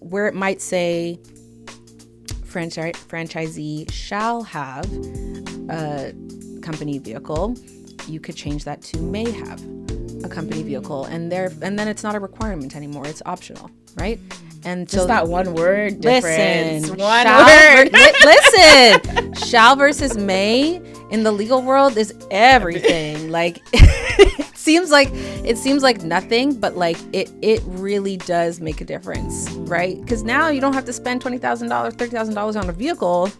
where it might say franchisee shall have a company vehicle, you could change that to may have a company vehicle, and then it's not a requirement anymore. It's optional, right? And just so that one word difference. Listen, shall versus may in the legal world is everything. Like it seems like nothing, but like it really does make a difference, right? Because now you don't have to spend $20,000, $30,000 on a vehicle.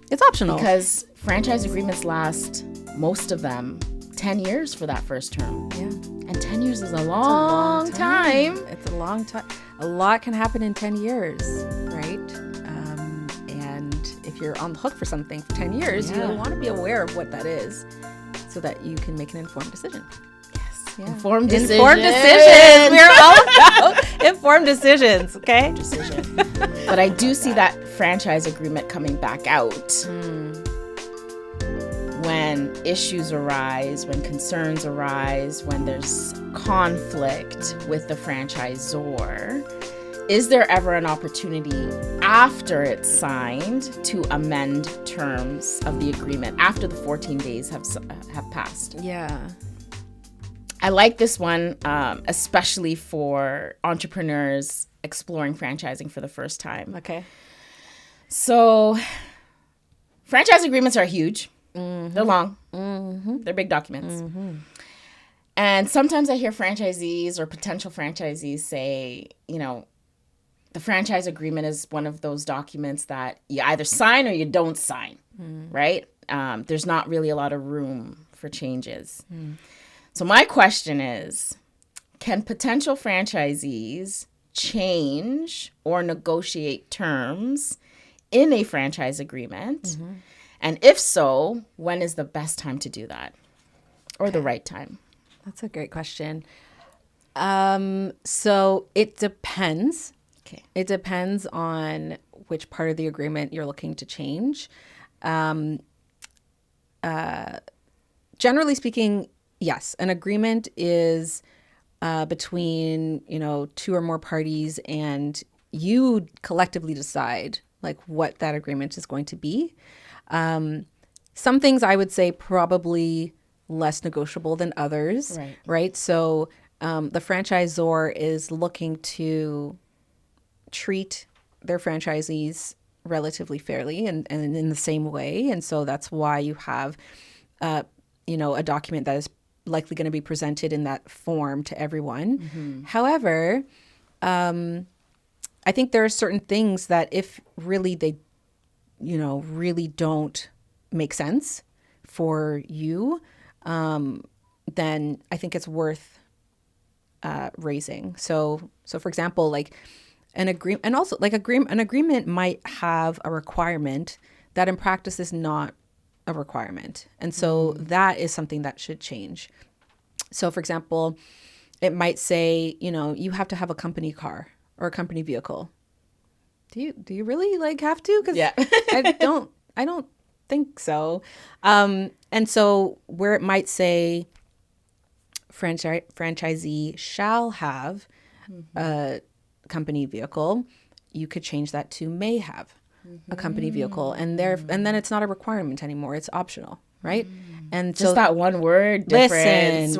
It's optional because franchise agreements last, most of them, 10 years for that first term. Yeah. And 10 years is a long time. It's a long time. A lot can happen in 10 years, right? And if you're on the hook for something for 10 years, you want to be aware of what that is so that you can make an informed decision. Yes. Yeah. Informed decisions. We're all about informed decisions, okay? But I do see that franchise agreement coming back out. When issues arise, when concerns arise, when there's conflict with the franchisor, is there ever an opportunity after it's signed to amend terms of the agreement after the 14 days have passed? Yeah. I like this one, especially for entrepreneurs exploring franchising for the first time. Okay. So franchise agreements are huge. Mm-hmm. They're long. Mm-hmm. They're big documents. Mm-hmm. And sometimes I hear franchisees or potential franchisees say, the franchise agreement is one of those documents that you either sign or you don't sign, right? There's not really a lot of room for changes. So my question is, can potential franchisees change or negotiate terms in a franchise agreement? Mm-hmm. And if so, when is the best time to do that, or the right time? That's a great question. So it depends. Okay. It depends on which part of the agreement you're looking to change. Generally speaking, yes, an agreement is between, two or more parties, and you collectively decide like what that agreement is going to be. Some things I would say probably less negotiable than others, right? So the franchisor is looking to treat their franchisees relatively fairly and in the same way. And so that's why you have, a document that is likely going to be presented in that form to everyone. Mm-hmm. However, I think there are certain things that if really they really don't make sense for you, then I think it's worth raising. So for example, like an agreement, and also like an agreement might have a requirement that in practice is not a requirement, and so that is something that should change. So for example, it might say, you have to have a company car or a company vehicle. Do you really have to? 'Cause I don't think so. And so where it might say franchisee shall have a company vehicle, you could change that to may have a company vehicle, and then it's not a requirement anymore. It's optional, right? And just so that one word difference.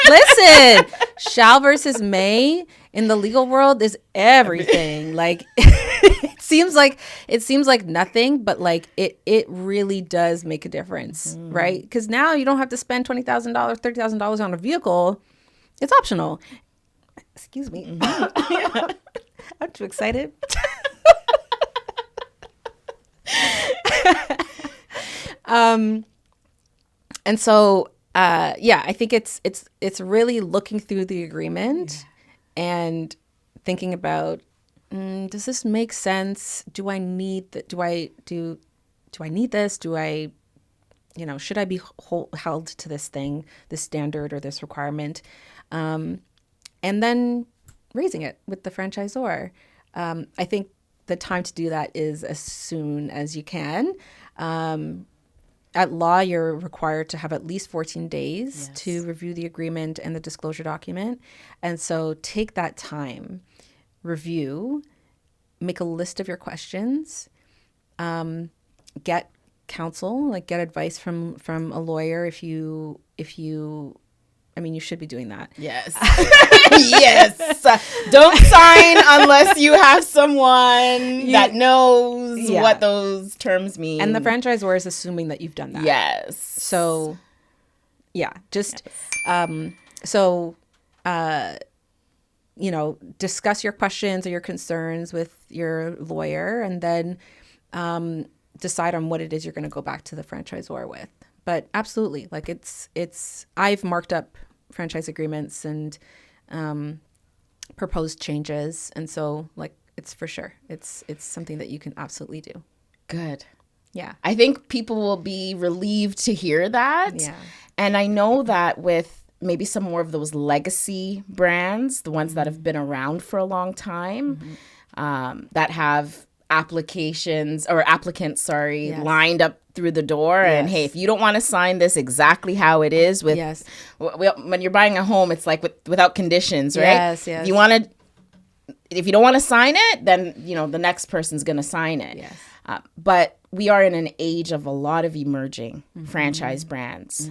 Listen, shall versus may in the legal world is everything. Like it seems like nothing, but like it really does make a difference, right? Because now you don't have to spend $20,000, $30,000 on a vehicle. It's optional. Excuse me. I'm too excited. And so, I think it's really looking through the agreement and thinking about, does this make sense? Do I need that? Do I need this? Do I, should I be held to this thing, this standard or this requirement? And then raising it with the franchisor. I think the time to do that is as soon as you can. At law, you're required to have at least 14 days to review the agreement and the disclosure document. And so take that time review, make a list of your questions, get counsel, like get advice from a lawyer if you I mean, you should be doing that. Yes. Yes. Don't sign unless you have someone that knows what those terms mean. And the franchisor is assuming that you've done that. Yes. So, yeah, just discuss your questions or your concerns with your lawyer, and then decide on what it is you're going to go back to the franchisor with. But absolutely, like I've marked up franchise agreements and proposed changes, and so like it's for sure it's something that you can absolutely do. Good. Yeah, I think people will be relieved to hear that. Yeah, and I know that with maybe some more of those legacy brands, the ones that have been around for a long time, that have applicants lined up through the door. And hey, if you don't want to sign this exactly how it is with when you're buying a home, it's like without conditions, right? Yes. If you don't want to sign it, then the next person's going to sign it. Yes. But we are in an age of a lot of emerging franchise brands,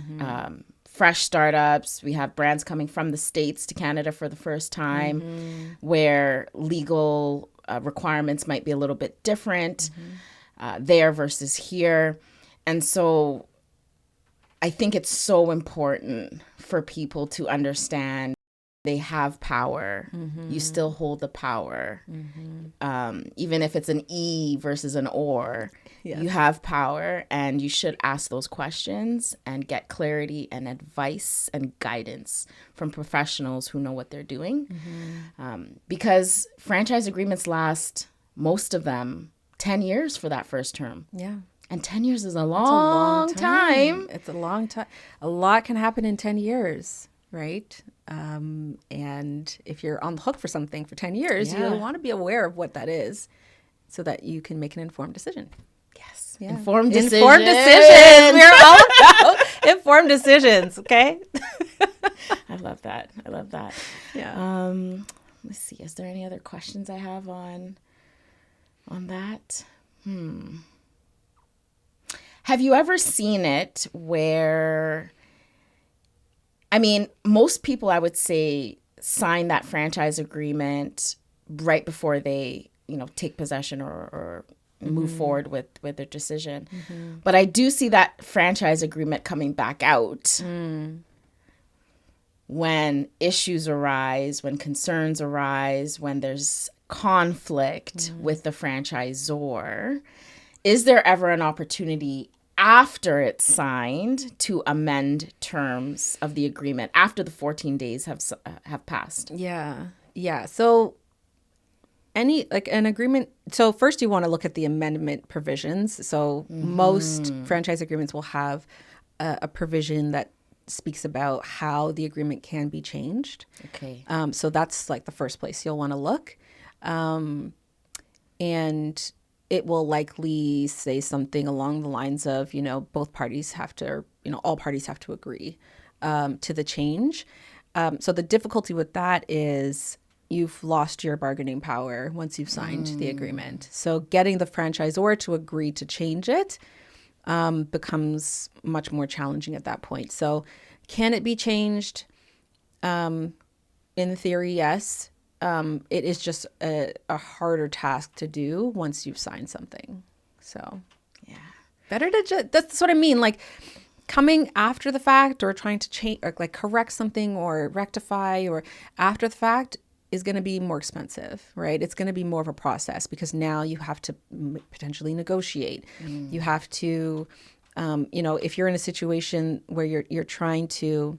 fresh startups. We have brands coming from the States to Canada for the first time, where legal requirements might be a little bit different there versus here. And so I think it's so important for people to understand they have power. You still hold the power. Even if it's an E versus an or, you have power, and you should ask those questions and get clarity and advice and guidance from professionals who know what they're doing. Because franchise agreements last, most of them, 10 years for that first term. Yeah. And 10 years is a long time. It's a long time. A lot can happen in 10 years, right? And if you're on the hook for something for 10 years, you want to be aware of what that is so that you can make an informed decision. Yes. Yeah. Informed decisions. We're all about informed decisions, okay? I love that. Yeah. Let's see. Is there any other questions I have on that? Have you ever seen it where, I mean, most people, I would say, sign that franchise agreement right before they, take possession or move forward with their decision. But I do see that franchise agreement coming back out when issues arise, when concerns arise, when there's conflict with the franchisor. Is there ever an opportunity after it's signed to amend terms of the agreement after the 14 days have passed? Yeah. So an agreement. So first you want to look at the amendment provisions. So most franchise agreements will have a provision that speaks about how the agreement can be changed. Okay. So that's like the first place you'll want to look. And it will likely say something along the lines of, both parties have to, all parties have to agree to the change. So the difficulty with that is you've lost your bargaining power once you've signed the agreement. So getting the franchisor to agree to change it becomes much more challenging at that point. So can it be changed? In theory, yes. It is just a harder task to do once you've signed something. So, yeah, better to that's what I mean. Like coming after the fact or trying to change or like correct something or rectify or after the fact is going to be more expensive, right? It's going to be more of a process because now you have to potentially negotiate. You have to, if you're in a situation where you're trying to,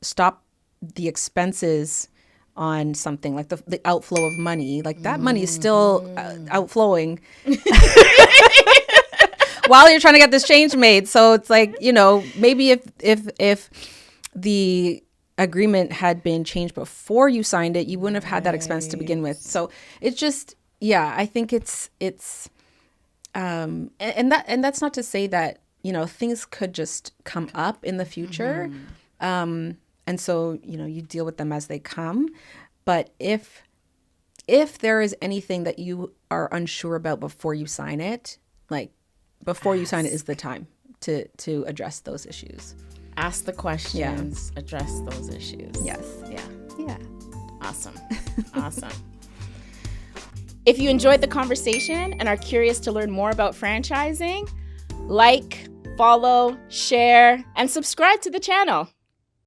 stop the expenses on something like the outflow of money, like that money is still outflowing while you're trying to get this change made. So it's like, maybe if the agreement had been changed before you signed it, you wouldn't have had that expense to begin with. So it's just, I think it's and that's not to say that, things could just come up in the future. And so, you deal with them as they come. But if there is anything that you are unsure about before you sign it, like before you sign it is the time to address those issues. Ask the questions, address those issues. Yes. Yeah. Awesome. Awesome. If you enjoyed the conversation and are curious to learn more about franchising, like, follow, share, and subscribe to the channel.